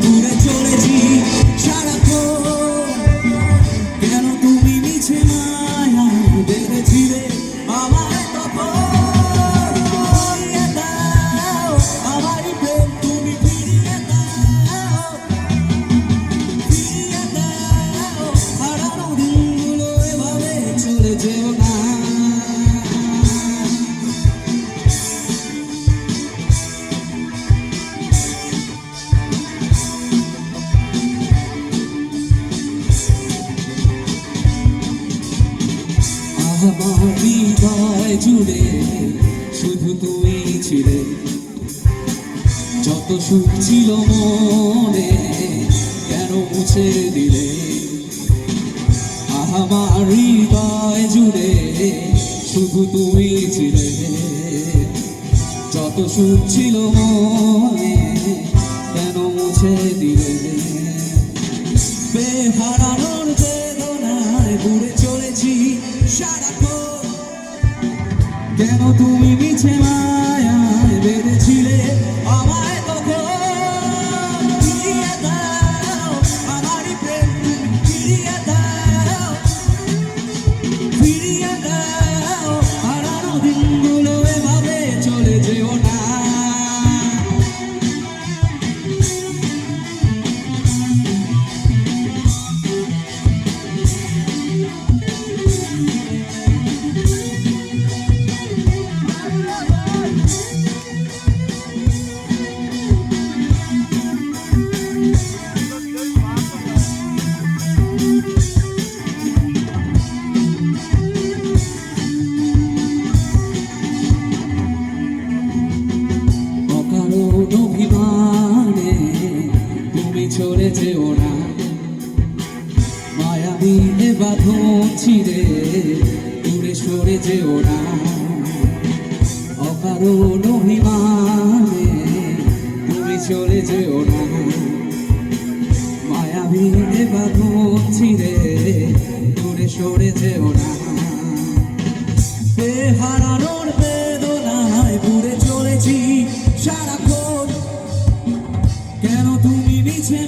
দূরে চলেছি সারাক্ষণ, কেন তুমি মিছে মায়া বেঁধেছিলে আমায় তখন। ফিরিয়ে দাও আমারই প্রেম তুমি, ফিরিয়ে দাও, ফিরিয়ে দাও হারানো দিনগুলো, এভাবে চলে যেও না। আমার হৃদয় জুড়ে শুধু তুমি ছিলে, যত সুখ ছিল মনে কেন মুছে দিলে। আমার হৃদয় জুড়ে শুধু তুমি ছিলে, যত সুখ ছিল মনে কেন মুছে দিলে। বেহারানোর বেদনায় ঘুরে চলেছি সারাক্ষণ, কেন তুমি মিছে মায়ায় বেঁধেছিলে আমায় তখন। ফিরিয়ে দাও আমারই প্রেম তুমি, ফিরিয়ে দাও, ফিরিয়ে দাও হারানো দিনগুলো, এভাবে চলে যেও না। অভিমানে তুমি চলে যেও না, মায়াবী এ বাঁধন ছিঁড়ে দূরে সরে যেও না। অকারণ অভিমানে তুমি চলে যেও না, মায়াবী এ বাঁধন ছিঁড়ে দূরে সরে যেও না। বেহারানোর বেদনায় ঘুরে চলেছি সারাক্ষণ, কেন তুমি মিছে